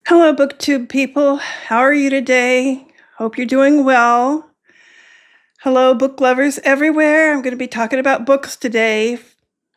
Hello, Booktube people. How are you today? Hope you're doing well. Hello, book lovers everywhere. I'm going to be talking about books today.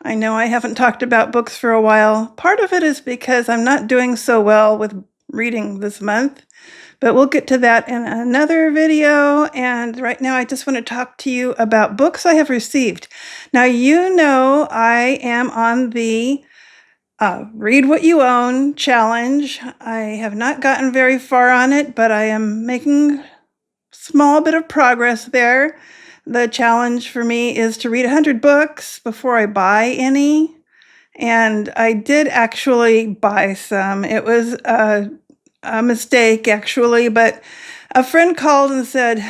I know I haven't talked about books for a while. Part of it is because I'm not doing so well with reading this month, but we'll get to that in another video. And right now, I just want to talk to you about books I have received. Now, you know I am on the Read What You Own challenge. I have not gotten very far on it, but I am making small bit of progress there. The challenge for me is to read 100 books before I buy any. And I did actually buy some. It was a mistake, actually, but a friend called and said,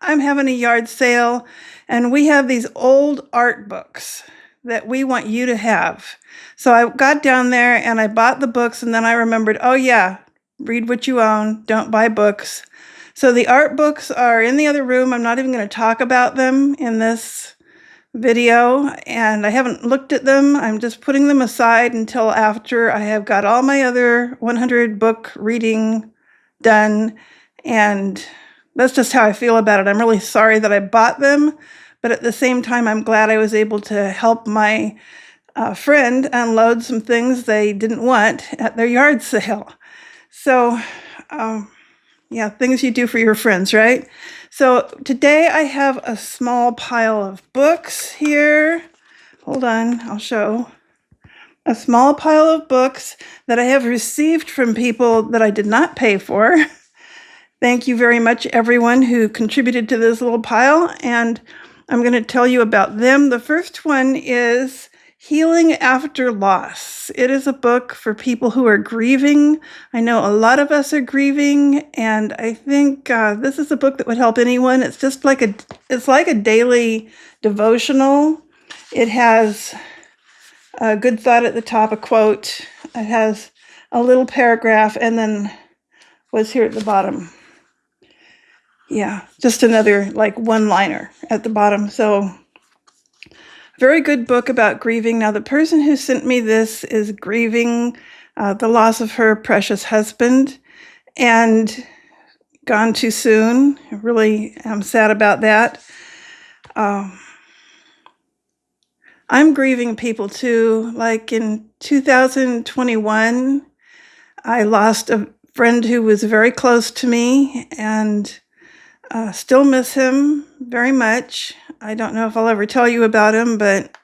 I'm having a yard sale, and we have these old art books that we want you to have. So I got down there and I bought the books, and then I remembered, oh yeah, read what you own, don't buy books. So the art books are in the other room. I'm not even going to talk about them in this video, and I haven't looked at them. I'm just putting them aside until after I have got all my other 100 book reading done, and that's just how I feel about it. I'm really sorry that I bought them, but at the same time, I'm glad I was able to help my friend unload some things they didn't want at their yard sale. So, yeah, things you do for your friends, right? So today I have a small pile of books here. Hold on, I'll show. A small pile of books that I have received from people that I did not pay for. Thank you very much, everyone who contributed to this little pile, and I'm going to tell you about them. The first one is Healing After Loss. It is a book for people who are grieving. I know a lot of us are grieving, and I think this is a book that would help anyone. It's just like it's like a daily devotional. It has a good thought at the top, a quote. It has a little paragraph, and then what's here at the bottom? Yeah, just another like one-liner at the bottom. So very good book about grieving. Now, the person who sent me this is grieving the loss of her precious husband and gone too soon. I really am sad about that. I'm grieving people too. Like in 2021, I lost a friend who was very close to me, and still miss him very much. I don't know if I'll ever tell you about him, but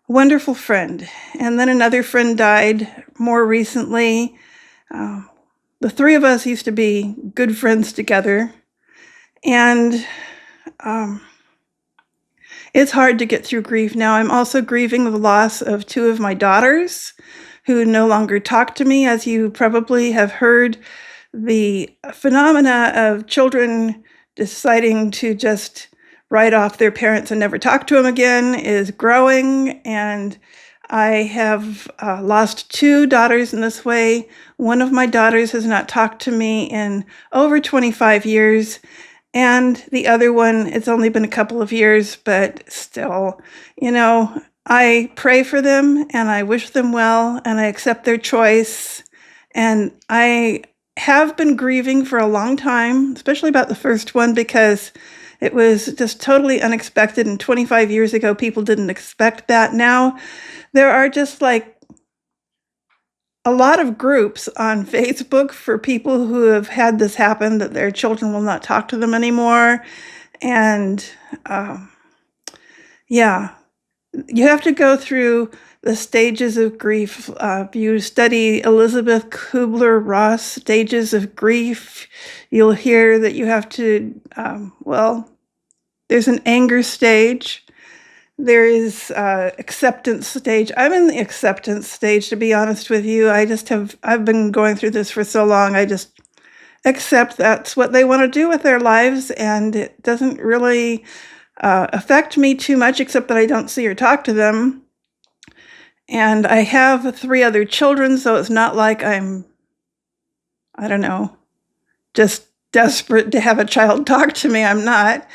wonderful friend. And then another friend died more recently. The three of us used to be good friends together. And it's hard to get through grief now. I'm also grieving the loss of two of my daughters who no longer talk to me. As you probably have heard, the phenomena of children deciding to just write off their parents and never talk to them again is growing, and I have lost two daughters in this way. One of my daughters has not talked to me in over 25 years, and the other one, it's only been a couple of years, but still, you know, I pray for them, and I wish them well, and I accept their choice, and I have been grieving for a long time, especially about the first one, because it was just totally unexpected. And 25 years ago, people didn't expect that. Now, there are just like a lot of groups on Facebook for people who have had this happen, that their children will not talk to them anymore. And yeah, you have to go through the stages of grief. If you study Elizabeth Kubler-Ross stages of grief, you'll hear that you have to, there's an anger stage. There is acceptance stage. I'm in the acceptance stage, to be honest with you. I've been going through this for so long. I just accept that's what they want to do with their lives, and it doesn't really affect me too much, except that I don't see or talk to them. And I have three other children, so it's not like I'm, I don't know, just desperate to have a child talk to me. I'm not.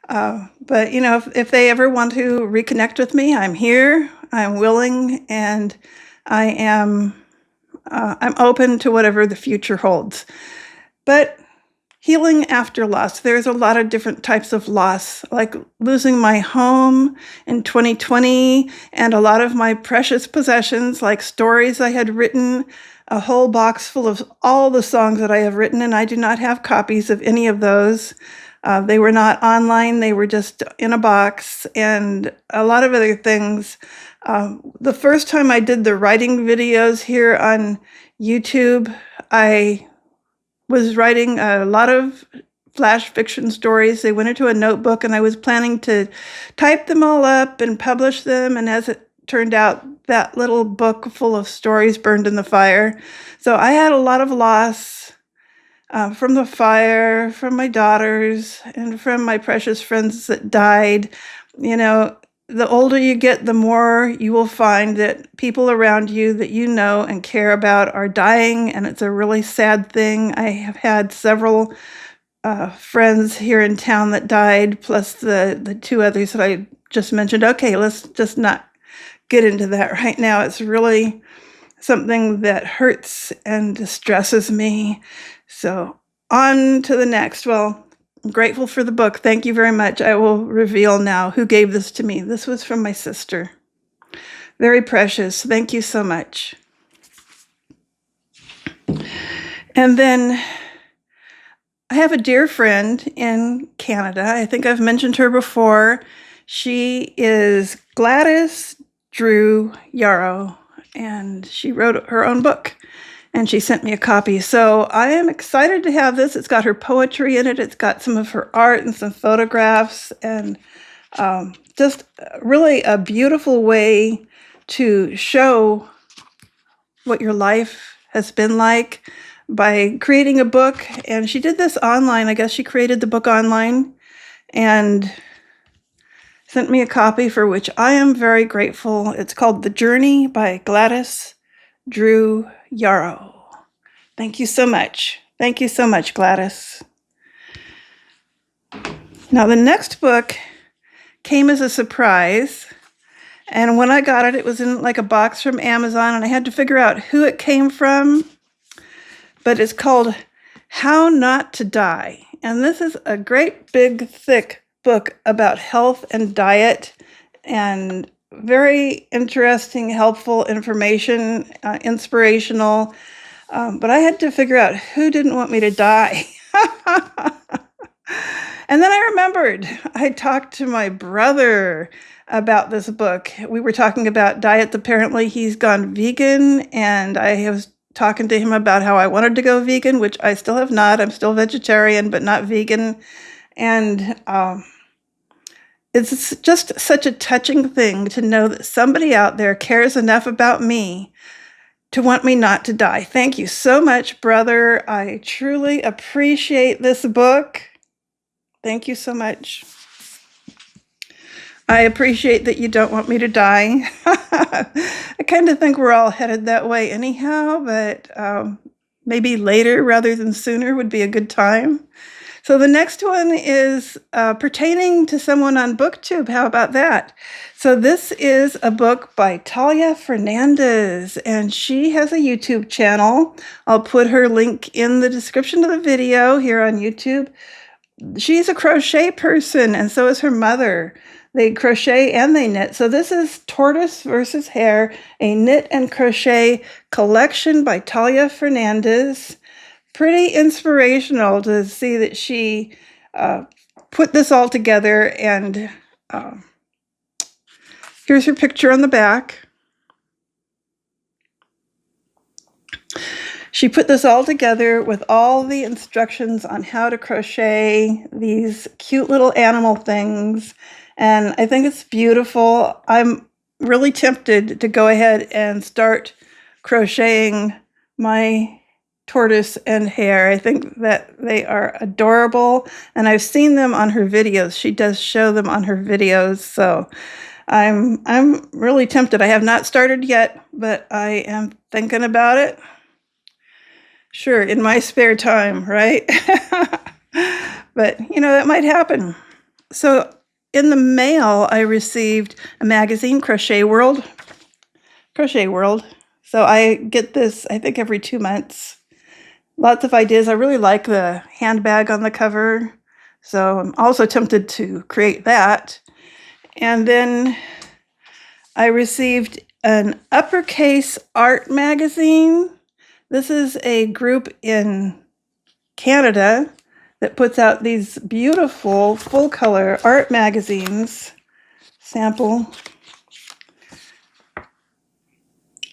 But, you know, if they ever want to reconnect with me, I'm here, I'm willing, and I am I'm open to whatever the future holds. But healing after loss, there's a lot of different types of loss, like losing my home in 2020 and a lot of my precious possessions, like stories I had written, a whole box full of all the songs that I have written, and I do not have copies of any of those. They were not online, they were just in a box, and a lot of other things. The first time I did the writing videos here on YouTube, I was writing a lot of flash fiction stories. They went into a notebook, and I was planning to type them all up and publish them, and as it turned out, that little book full of stories burned in the fire. So I had a lot of loss from the fire, from my daughters, and from my precious friends that died. You know, the older you get, the more you will find that people around you that you know and care about are dying, and it's a really sad thing. I have had several friends here in town that died, plus the two others that I just mentioned. Okay, let's just not get into that right now. It's really something that hurts and distresses me. So on to the next. Well, I'm grateful for the book. Thank you very much. I will reveal now who gave this to me. This was from my sister. Very precious. Thank you so much. And then I have a dear friend in Canada. I think I've mentioned her before. She is Gladys Drew Yarrow, and she wrote her own book, and she sent me a copy. So I am excited to have this. It's got her poetry in it. It's got some of her art and some photographs, and just really a beautiful way to show what your life has been like by creating a book. And she did this online. I guess she created the book online and sent me a copy, for which I am very grateful. It's called The Journey by Gladys Drew Yarrow. Thank you so much. Thank you so much, Gladys. Now, the next book came as a surprise. And when I got it, it was in like a box from Amazon, and I had to figure out who it came from. But it's called How Not to Die. And this is a great, big, thick book about health and diet, and very interesting, helpful information, inspirational. But I had to figure out who didn't want me to die. And then I remembered I talked to my brother about this book. We were talking about diets. Apparently, he's gone vegan, and I was talking to him about how I wanted to go vegan, which I still have not. I'm still vegetarian, but not vegan. And it's just such a touching thing to know that somebody out there cares enough about me to want me not to die. Thank you so much, brother. I truly appreciate this book. Thank you so much. I appreciate that you don't want me to die. I kind of think we're all headed that way anyhow, but maybe later rather than sooner would be a good time. So the next one is pertaining to someone on Booktube. How about that? So this is a book by Tahlia Fernandez, and she has a YouTube channel. I'll put her link in the description of the video here on YouTube. She's a crochet person, and so is her mother. They crochet and they knit. So this is Tortoise versus Hare, a knit and crochet collection by Tahlia Fernandez. Pretty inspirational to see that she put this all together, and here's her picture on the back. She put this all together with all the instructions on how to crochet these cute little animal things, and I think it's beautiful. I'm really tempted to go ahead and start crocheting my Tortoise and Hare. I think that they are adorable, and I've seen them on her videos. She does show them on her videos, so I'm really tempted. I have not started yet, but I am thinking about it. Sure, in my spare time, right? But, you know, that might happen. So in the mail, I received a magazine, Crochet World. So I get this, I think, every 2 months. Lots of ideas. I really like the handbag on the cover. So I'm also tempted to create that. And then I received an Uppercase art magazine. This is a group in Canada that puts out these beautiful full color art magazines. Sample.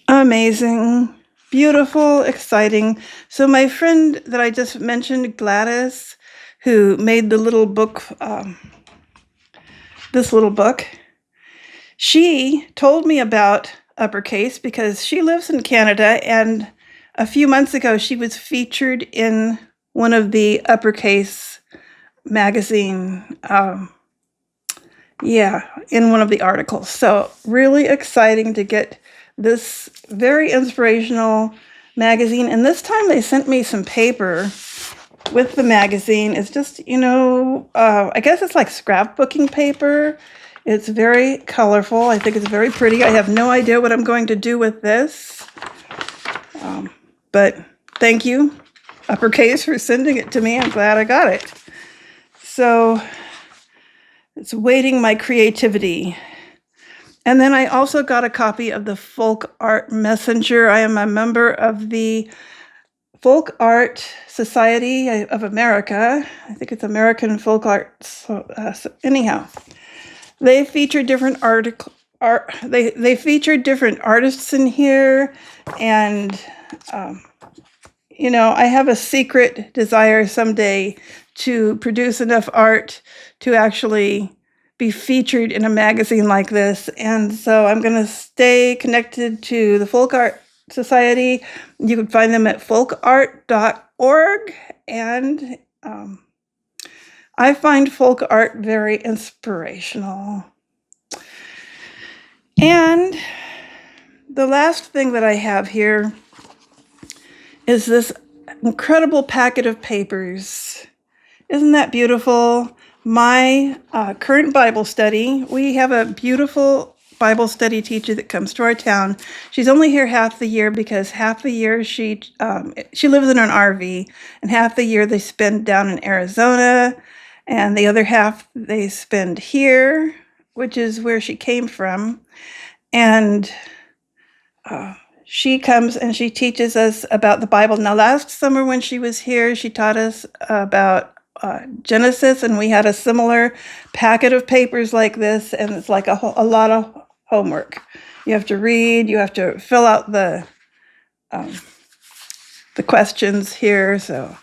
Amazing, beautiful, exciting. So my friend that I just mentioned, Gladys, who made the little book, this little book, she told me about Uppercase because she lives in Canada, and a few months ago she was featured in one of the Uppercase magazine, in one of the articles. So really exciting to get this very inspirational magazine. And this time they sent me some paper with the magazine. It's just, I guess it's like scrapbooking paper. It's very colorful. I think it's very pretty. I have no idea what I'm going to do with this. But thank you, Uppercase, for sending it to me. I'm glad I got it. So it's waiting my creativity. And then I also got a copy of the Folk Art Messenger. I am a member of the Folk Art Society of America. I think it's American Folk Art. So anyhow, they feature different they feature different artists in here, and I have a secret desire someday to produce enough art to actually be featured in a magazine like this. And so I'm going to stay connected to the Folk Art Society. You can find them at folkart.org. And I find folk art very inspirational. And the last thing that I have here is this incredible packet of papers. Isn't that beautiful? My current Bible study, we have a beautiful Bible study teacher that comes to our town. She's only here half the year because half the year she lives in an RV, and half the year they spend down in Arizona, and the other half they spend here, which is where she came from. And she comes and she teaches us about the Bible. Now, last summer when she was here, she taught us about Genesis, and we had a similar packet of papers like this, and it's like a lot of homework. You have to read, you have to fill out the questions here, so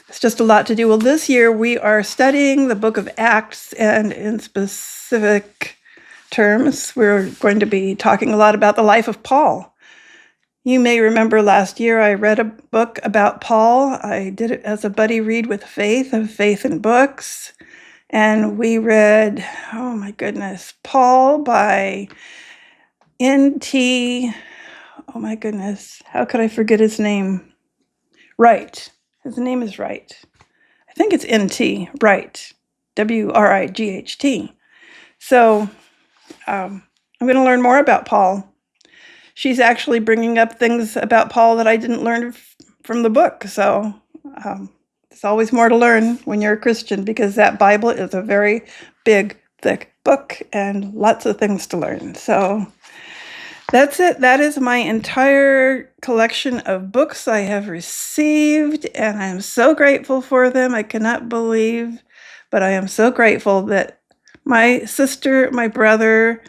it's just a lot to do. Well, this year we are studying the book of Acts, and in specific terms, we're going to be talking a lot about the life of Paul. You may remember last year I read a book about Paul. I did it as a buddy read with Faith of Faith in Books. And we read, oh my goodness, Paul by NT, oh my goodness, how could I forget his name? Wright. His name is Wright. I think it's NT Wright, W-R-I-G-H-T. So I'm going to learn more about Paul. She's actually bringing up things about Paul that I didn't learn from the book. So there's always more to learn when you're a Christian, because that Bible is a very big, thick book and lots of things to learn. So that's it. That is my entire collection of books I have received, and I'm so grateful for them. I cannot believe, but I am so grateful that my sister, my brother,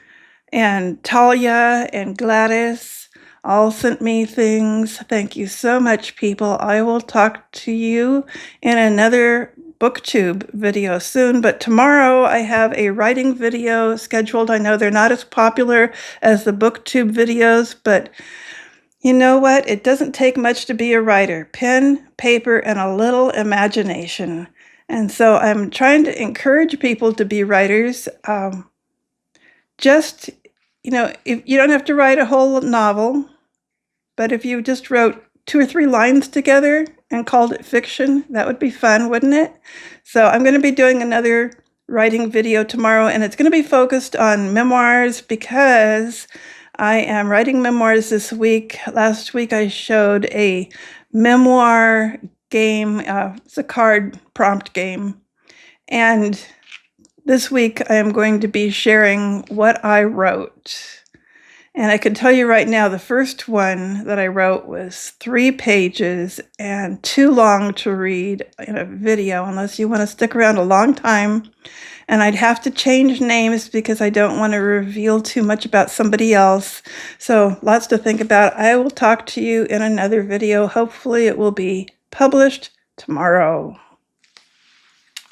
and Tahlia and Gladys all sent me things. Thank you so much, people. I will talk to you in another Booktube video soon, but tomorrow I have a writing video scheduled. I know they're not as popular as the Booktube videos, but you know what? It doesn't take much to be a writer. Pen, paper, and a little imagination. And so I'm trying to encourage people to be writers. If you don't have to write a whole novel, but if you just wrote 2 or 3 lines together and called it fiction, that would be fun, wouldn't it? So I'm going to be doing another writing video tomorrow, and it's going to be focused on memoirs because I am writing memoirs this week. Last week I showed a memoir game. It's a card prompt game. And this week I am going to be sharing what I wrote. And I can tell you right now, the first one that I wrote was 3 pages and too long to read in a video unless you want to stick around a long time. And I'd have to change names because I don't want to reveal too much about somebody else. So lots to think about. I will talk to you in another video. Hopefully it will be published tomorrow.